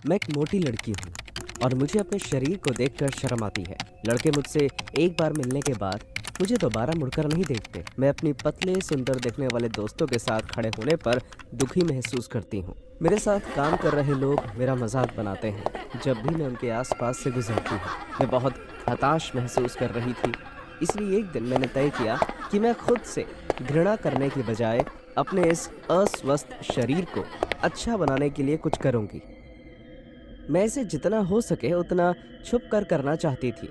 मैं एक मोटी लड़की हूँ और मुझे अपने शरीर को देखकर शर्म आती है। लड़के मुझसे एक बार मिलने के बाद मुझे दोबारा मुड़कर नहीं देखते। मैं अपनी पतले सुंदर दिखने वाले दोस्तों के साथ खड़े होने पर दुखी महसूस करती हूँ। मेरे साथ काम कर रहे लोग मेरा मजाक बनाते हैं जब भी मैं उनके आसपास से गुजरती हूँ। मैं बहुत हताश महसूस कर रही थी, इसलिए एक दिन मैंने तय किया कि मैं खुद से घृणा करने की बजाय अपने इस अस्वस्थ शरीर को अच्छा बनाने के लिए कुछ करूँगी। मैं इसे जितना हो सके उतना छुप कर करना चाहती थी,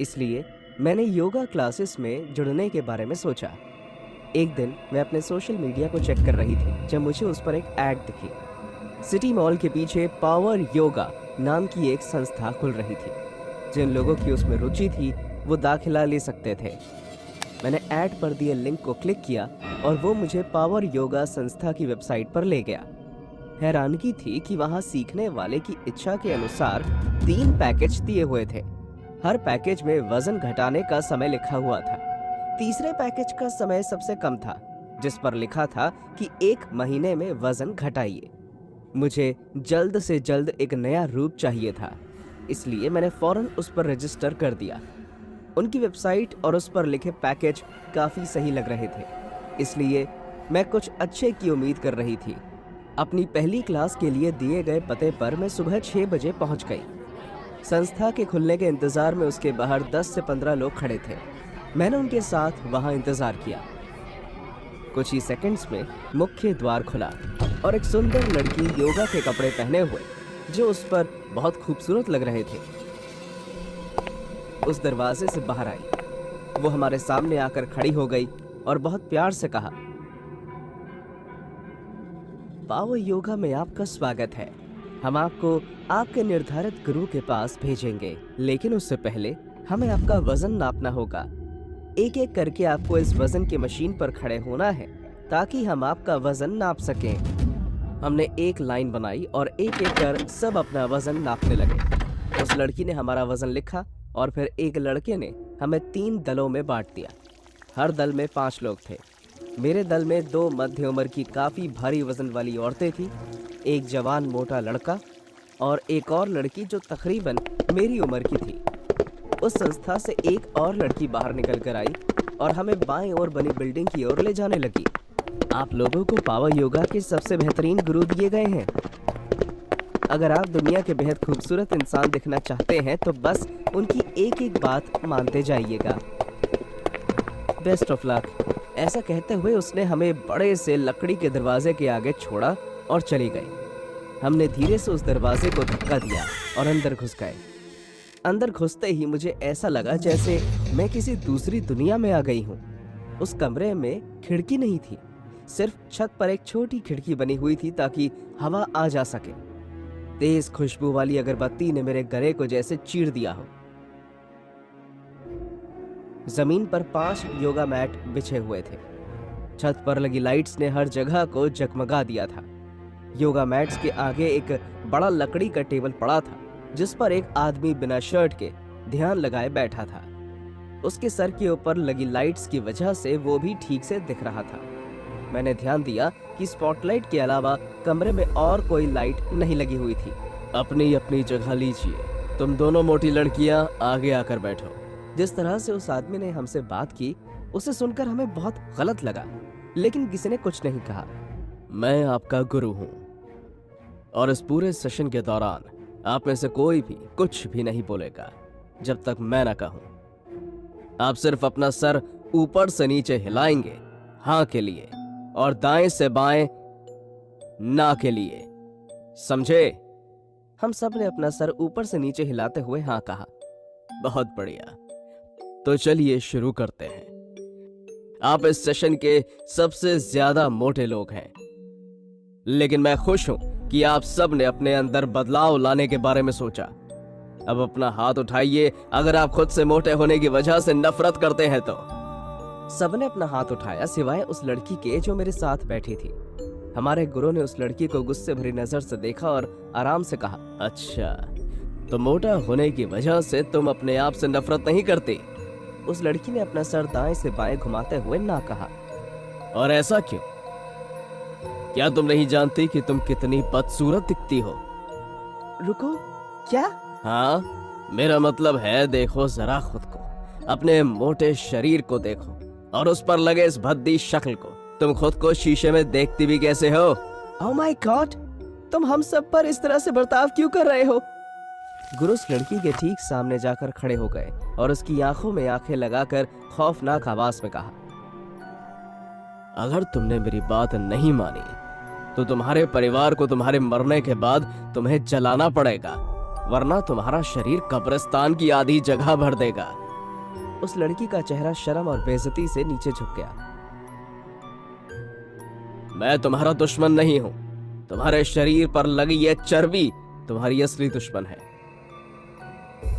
इसलिए मैंने योगा क्लासेस में जुड़ने के बारे में सोचा। एक दिन मैं अपने सोशल मीडिया को चेक कर रही थी जब मुझे उस पर एक ऐड दिखी। सिटी मॉल के पीछे पावर योगा नाम की एक संस्था खुल रही थी। जिन लोगों की उसमें रुचि थी वो दाखिला ले सकते थे। मैंने ऐड पर दिए लिंक को क्लिक किया और वो मुझे पावर योगा संस्था की वेबसाइट पर ले गया। हैरानगी थी कि वहां सीखने वाले की इच्छा के अनुसार 3 पैकेज दिए हुए थे। हर पैकेज में वजन घटाने का समय लिखा हुआ था। तीसरे पैकेज का समय सबसे कम था, जिस पर लिखा था कि 1 महीने में वजन घटाइए। मुझे जल्द से जल्द एक नया रूप चाहिए था, इसलिए मैंने फौरन उस पर रजिस्टर कर दिया। उनकी वेबसाइट और उस पर लिखे पैकेज काफी सही लग रहे थे, इसलिए मैं कुछ अच्छे की उम्मीद कर रही थी। अपनी पहली क्लास के लिए दिए गए पते पर मैं सुबह 6 बजे पहुंच गई। संस्था के खुलने के इंतजार में उसके बाहर 10 से 15 लोग खड़े थे। मैंने उनके साथ वहां इंतजार किया। कुछ ही सेकंड्स में मुख्य द्वार खुला और एक सुंदर लड़की योगा के कपड़े पहने हुए, जो उस पर बहुत खूबसूरत लग रहे थे, उस दरवाजे से बाहर आई। वो हमारे सामने आकर खड़ी हो गई और बहुत प्यार से कहा, पावर योगा में आपका स्वागत है। हम आपको आपके निर्धारित गुरु के पास भेजेंगे, लेकिन उससे पहले हमें आपका वजन नापना होगा। एक एक करके आपको इस वजन की मशीन पर खड़े होना है ताकि हम आपका वजन नाप सकें। हमने एक लाइन बनाई और एक एक कर सब अपना वजन नापने लगे। उस लड़की ने हमारा वजन लिखा और फिर एक लड़के ने हमें 3 दलों में बांट दिया। हर दल में 5 लोग थे। मेरे दल में 2 मध्य उम्र की काफी भारी वजन वाली औरतें थीं, एक जवान मोटा लड़का और एक और लड़की जो तकरीबन मेरी उम्र की थी। उस संस्था से एक और लड़की बाहर निकल कर आई और हमें बाएं ओर बनी बिल्डिंग की ओर ले जाने लगी। आप लोगों को पावर योगा के सबसे बेहतरीन गुरु दिए गए हैं। अगर आप दुनिया के बेहद खूबसूरत इंसान दिखना चाहते हैं तो बस उनकी एक एक बात मानते जाइएगा। Best of luck. ऐसा कहते हुए उसने हमें बड़े से लकड़ी के दरवाजे के आगे छोड़ा और चली गई। हमने धीरे से उस दरवाजे को धक्का दिया और अंदर घुस गए। अंदर घुसते ही मुझे ऐसा लगा जैसे मैं किसी दूसरी दुनिया में आ गई हूँ। उस कमरे में खिड़की नहीं थी, सिर्फ छत पर एक छोटी खिड़की बनी हुई थी ताकि हवा आ जा सके। तेज खुशबू वाली अगरबत्ती ने मेरे गले को जैसे चीर दिया हो। जमीन पर 5 योगा मैट बिछे हुए थे। छत पर लगी लाइट्स ने हर जगह को जगमगा दिया था। योगा मैट्स के आगे एक बड़ा लकड़ी का टेबल पड़ा था, जिस पर एक आदमी बिना शर्ट के ध्यान लगाए बैठा था। उसके सर के ऊपर लगी लाइट्स की वजह से वो भी ठीक से दिख रहा था। मैंने ध्यान दिया कि स्पॉटलाइट के अलावा कमरे में और कोई लाइट नहीं लगी हुई थी। अपनी अपनी जगह लीजिए। तुम दोनों मोटी लड़कियां आगे आकर बैठो। जिस तरह से उस आदमी ने हमसे बात की, उसे सुनकर हमें बहुत गलत लगा, लेकिन किसी ने कुछ नहीं कहा। मैं आपका गुरु हूं और इस पूरे सेशन के दौरान आप में से कोई भी कुछ भी नहीं बोलेगा जब तक मैं ना कहूं। आप सिर्फ अपना सर ऊपर से नीचे हिलाएंगे हाँ के लिए और दाएं से बाएं ना के लिए, समझे? हम सब ने अपना सर ऊपर से नीचे हिलाते हुए हाँ कहा। बहुत बढ़िया, तो चलिए शुरू करते हैं। आप इस सेशन के सबसे ज्यादा मोटे लोग हैं, लेकिन मैं खुश हूं कि आप सब ने अपने अंदर बदलाव लाने के बारे में सोचा। अब अपना हाथ उठाइए अगर आप खुद से मोटे होने की वजह से नफरत करते हैं तो। सबने अपना हाथ उठाया सिवाय उस लड़की के जो मेरे साथ बैठी थी। हमारे गुरु ने उस लड़की को गुस्से भरी नजर से देखा और आराम से कहा, अच्छा तो मोटा होने की वजह से तुम अपने आप से नफरत नहीं करती? उस लड़की ने अपना सर दाएं से बाएं घुमाते हुए ना कहा। और ऐसा क्यों? क्या तुम नहीं जानती कि तुम कितनी बदसूरत दिखती हो? रुको, क्या? हाँ, मेरा मतलब है देखो जरा खुद को, अपने मोटे शरीर को देखो और उस पर लगे इस भद्दी शक्ल को। तुम खुद को शीशे में देखती भी कैसे हो? ओह माय गॉड, तुम हम सब पर इस तरह से बर्ताव क्यों कर रहे हो? गुरु उस लड़की के ठीक सामने जाकर खड़े हो गए और उसकी आंखों में आंखें लगाकर खौफनाक आवाज में कहा, अगर तुमने मेरी बात नहीं मानी तो तुम्हारे परिवार को तुम्हारे मरने के बाद तुम्हें जलाना पड़ेगा, वरना तुम्हारा शरीर कब्रिस्तान की आधी जगह भर देगा। उस लड़की का चेहरा शर्म और बेइज्जती से नीचे झुक गया। मैं तुम्हारा दुश्मन नहीं हूं, तुम्हारे शरीर पर लगी यह चर्बी तुम्हारी असली दुश्मन है।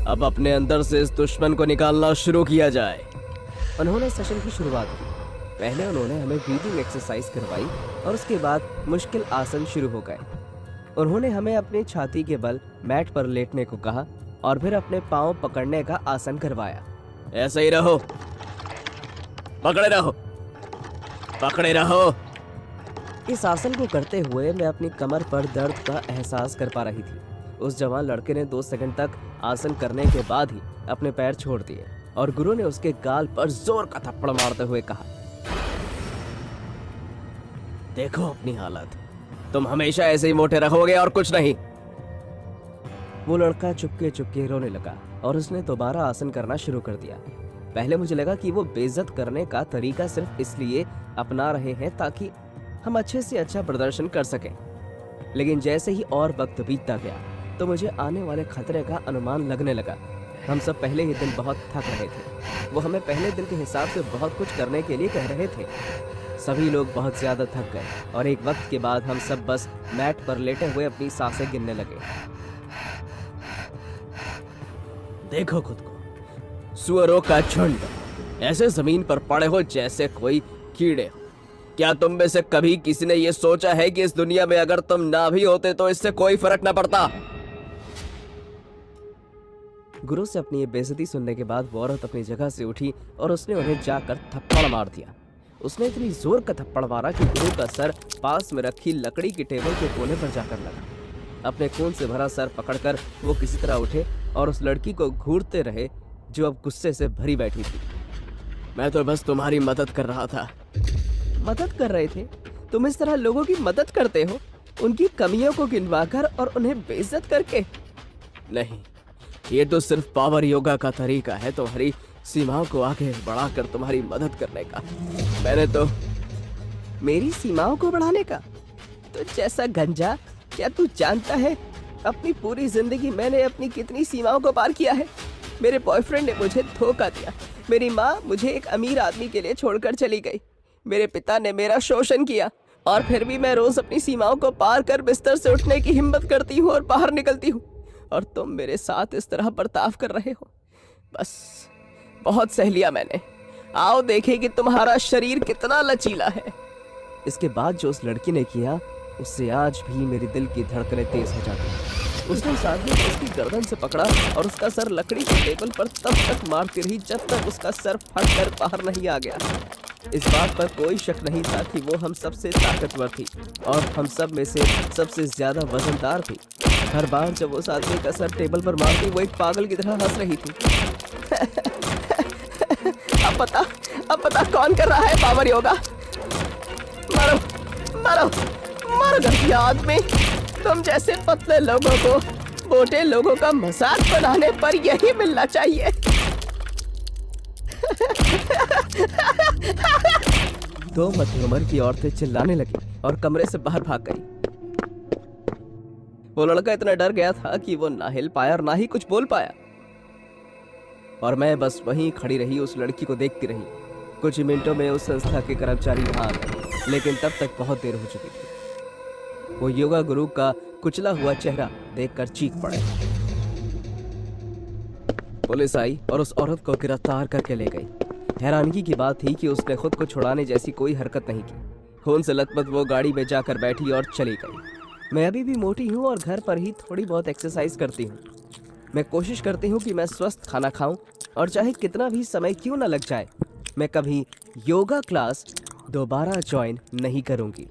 अब अपने अंदर से इस दुश्मन को निकालना शुरू किया जाए। उन्होंने सेशन की शुरुआत की। पहले उन्होंने हमें ब्रीदिंग एक्सरसाइज करवाई और उसके बाद मुश्किल आसन शुरू हो गए। उन्होंने हमें अपनी छाती के बल मैट पर लेटने को कहा और फिर अपने पांव पकड़ने का आसन करवाया। ऐसे ही रहो, पकड़े रहो, पकड़े रहो। इस आसन को करते हुए मैं अपनी कमर पर दर्द का एहसास कर पा रही थी। उस जवान लड़के ने 2 सेकंड तक आसन करने के बाद ही अपने पैर छोड़ दिए और गुरु ने उसके गाल पर जोर का थप्पड़ मारते हुए कहा, देखो अपनी हालत, तुम हमेशा ऐसे ही मोटे रहोगे और कुछ नहीं। वो लड़का चुपके चुपके रोने लगा और उसने दोबारा आसन करना शुरू कर दिया। पहले मुझे लगा कि वो बेइज्जत करने का तरीका सिर्फ इसलिए अपना रहे हैं ताकि हम अच्छे से अच्छा प्रदर्शन कर सकें, लेकिन जैसे ही और वक्त बीतता गया तो मुझे आने वाले खतरे का अनुमान लगने लगा। हम सब पहले ही दिन बहुत थक रहे थे। वो हमें पहले दिन के हिसाब से बहुत कुछ करने के लिए कह रहे थे। सभी लोग बहुत ज्यादा थक गए और एक वक्त के बाद हम सब बस मैट पर लेटे हुए अपनी सांसें गिनने लगे। देखो खुद को, सुअरों का झुंड, ऐसे जमीन पर पड़े हो जैसे कोई कीड़े हो। क्या तुम में से कभी किसी ने यह सोचा है कि इस दुनिया में अगर तुम ना भी होते तो इससे कोई फर्क ना पड़ता? गुरु से अपनी ये बेइज्जती सुनने के बाद वो औरत अपनी जगह से उठी और उसने उन्हें जाकर थप्पड़ मार दिया। उसने इतनी जोर का थप्पड़ मारा कि गुरु का सर पास में रखी लकड़ी की टेबल के कोने पर जाकर लगा। अपने खून से भरा सर पकड़कर वो किसी तरह उठे और उस लड़की को घूरते रहे जो अब गुस्से से भरी बैठी थी। मैं तो बस तुम्हारी मदद कर रहा था। मदद कर रहे थे? तुम इस तरह लोगों की मदद करते हो, उनकी कमियों को गिनवाकर और उन्हें बेइज्जत करके? नहीं, ये तो सिर्फ पावर योगा का तरीका है तुम्हारी सीमाओं को आगे बढ़ाकर तुम्हारी मदद करने का। मैंने तो मेरी सीमाओं को बढ़ाने का? तो जैसा गंजा, क्या तू जानता है अपनी पूरी जिंदगी मैंने अपनी कितनी सीमाओं को पार किया है? मेरे बॉयफ्रेंड ने मुझे धोखा दिया, मेरी माँ मुझे एक अमीर आदमी के लिए छोड़कर चली गई, मेरे पिता ने मेरा शोषण किया, और फिर भी मैं रोज अपनी सीमाओं को पार कर बिस्तर से उठने की हिम्मत करती हूँ और बाहर निकलती हूँ, और तुम मेरे साथ इस तरह बर्ताव कर रहे हो। बस बहुत सह लिया मैंने, आओ देखें कि तुम्हारा शरीर कितना लचीला है। इसके बाद जो उस लड़की ने किया उससे आज भी मेरी दिल की धड़कनें तेज हो जाती। उसने उस आदमी को उसकी गर्दन से पकड़ा और उसका सर लकड़ी के टेबल पर तब तक मारती रही जब तक उसका सर फट कर बाहर नहीं आ गया। इस बात पर कोई शक नहीं था कि वो हम सबसे ताकतवर थी और हम सब में से सबसे ज्यादा वजनदार थी। हर बार जब उस आदमी का सर टेबल पर मारती वो एक पागल की तरह हंस रही थी। अब पता कौन कर रहा है पावर योगा? मारो मारो मारो घटिया आदमी, तुम जैसे पतले लोगों को मोटे लोगों का मजाक बनाने पर यही मिलना चाहिए। दो मध्य उम्र की औरतें चिल्लाने लगी और कमरे से बाहर भाग गई। वो लड़का इतना डर गया था कि वो ना हिल पाया और ना ही कुछ बोल पाया, और मैं बस वहीं खड़ी रही उस लड़की को देखती रही। कुछ ही मिनटों में उस संस्था के कर्मचारी वहां आ गए, लेकिन तब तक बहुत देर हो चुकी थी। वो योगा गुरु का कुचला हुआ चेहरा देखकर चीख पड़े। पुलिस आई और उस औरत को गिरफ्तार करके ले गई। हैरानगी की बात थी कि उसने खुद को छुड़ाने जैसी कोई हरकत नहीं की। खून से लथपथ वो गाड़ी में जाकर बैठी और चली गई। मैं अभी भी मोटी हूँ और घर पर ही थोड़ी बहुत एक्सरसाइज करती हूँ। मैं कोशिश करती हूँ कि मैं स्वस्थ खाना खाऊं, और चाहे कितना भी समय क्यों न लग जाए, मैं कभी योगा क्लास दोबारा ज्वाइन नहीं करूँगी।